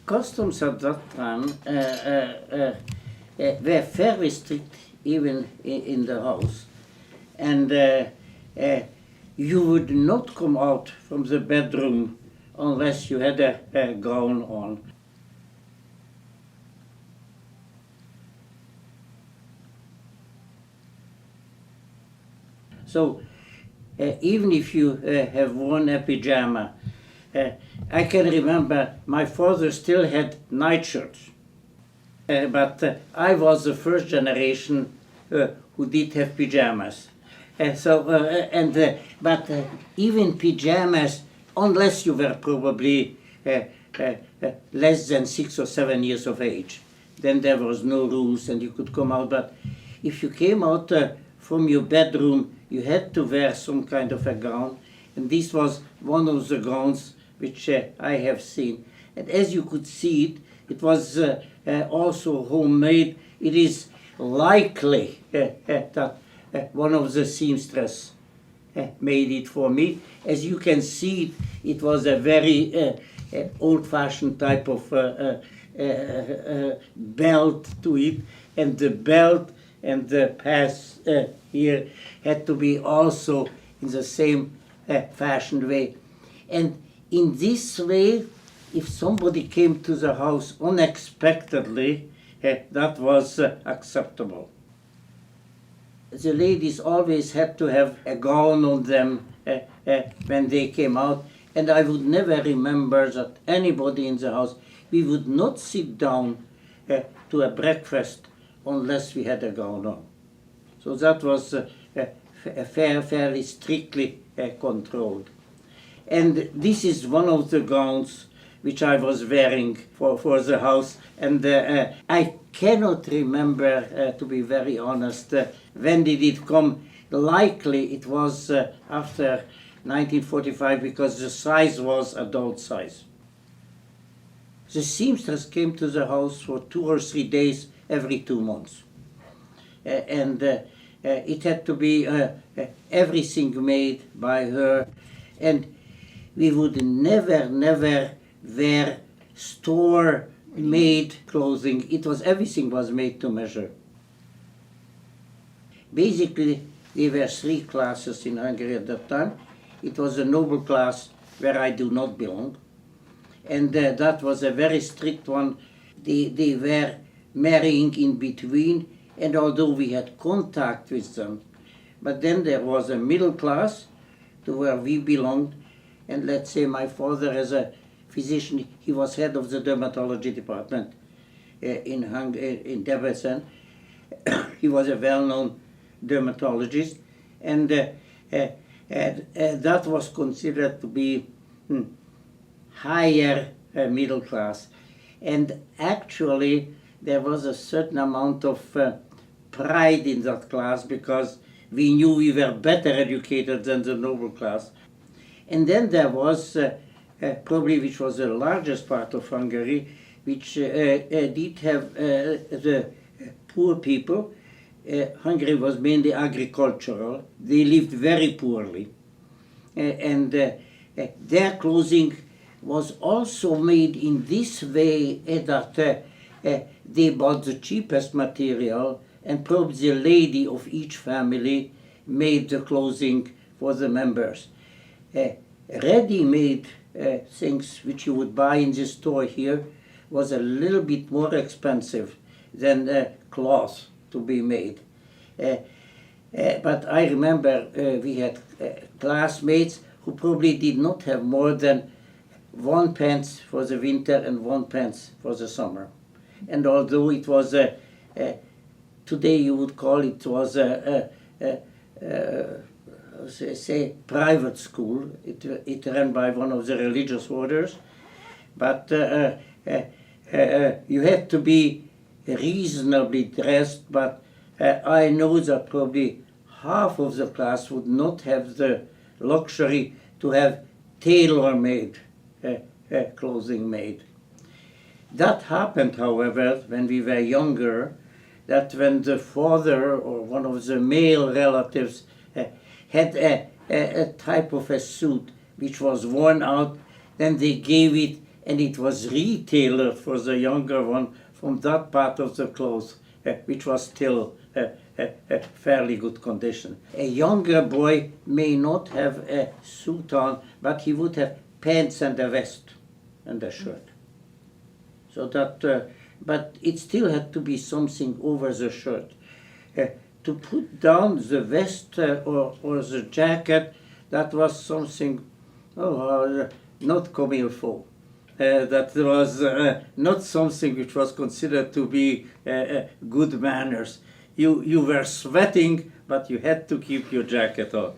Customs at that time were very strict, even in the house, and you would not come out from the bedroom unless you had a gown on. So even if you have worn a pajama, I can remember my father still had nightshirts, but I was the first generation who did have pajamas. But even pajamas, unless you were probably less than 6 or 7 years of age, then there was no rules and you could come out. But if you came out from your bedroom, you had to wear some kind of a gown, and this was one of the gowns which I have seen. And as you could see it, it was also homemade. It is likely that one of the seamstress made it for me. As you can see, it was a very old-fashioned type of belt to it, and the belt and the pass here had to be also in the same fashioned way. And in this way, if somebody came to the house unexpectedly, that was acceptable. The ladies always had to have a gown on them when they came out, and I would never remember that anybody in the house, we would not sit down to a breakfast unless we had a gown on. So that was fairly strictly controlled. And this is one of the gowns which I was wearing for the house, and I cannot remember, to be very honest, when did it come. Likely it was after 1945, because the size was adult size. The seamstress came to the house for 2 or 3 days every 2 months. And it had to be everything made by her, and we would never wear store-made clothing. Everything was made to measure. Basically, there were 3 classes in Hungary at that time. It was a noble class, where I do not belong, and that was a very strict one. They were marrying in between, and although we had contact with them, but then there was a middle class to where we belonged. And let's say my father, as a physician, he was head of the dermatology department in Debrecen. He was a well-known dermatologist, and that was considered to be higher middle class. And actually, there was a certain amount of pride in that class, because we knew we were better educated than the noble class. And then there was, probably which was the largest part of Hungary, which did have the poor people. Hungary was mainly agricultural. They lived very poorly. And their clothing was also made in this way, that they bought the cheapest material, and probably the lady of each family made the clothing for the members. Ready-made things which you would buy in the store here was a little bit more expensive than cloth to be made. But I remember we had classmates who probably did not have more than 1 pants for the winter and 1 pants for the summer. And although it was today you would call it was say private school, it ran by one of the religious orders, but you had to be reasonably dressed. But I know that probably half of the class would not have the luxury to have tailor-made clothing made. That happened, however, when we were younger, that when the father or one of the male relatives had a type of a suit which was worn out, then they gave it and it was retailer for the younger one from that part of the clothes, which was still fairly good condition. A younger boy may not have a suit on, but he would have pants and a vest and a shirt. So that, but it still had to be something over the shirt. To put down the vest or the jacket, that was something not comme il faut. That was not something which was considered to be good manners. You were sweating, but you had to keep your jacket on.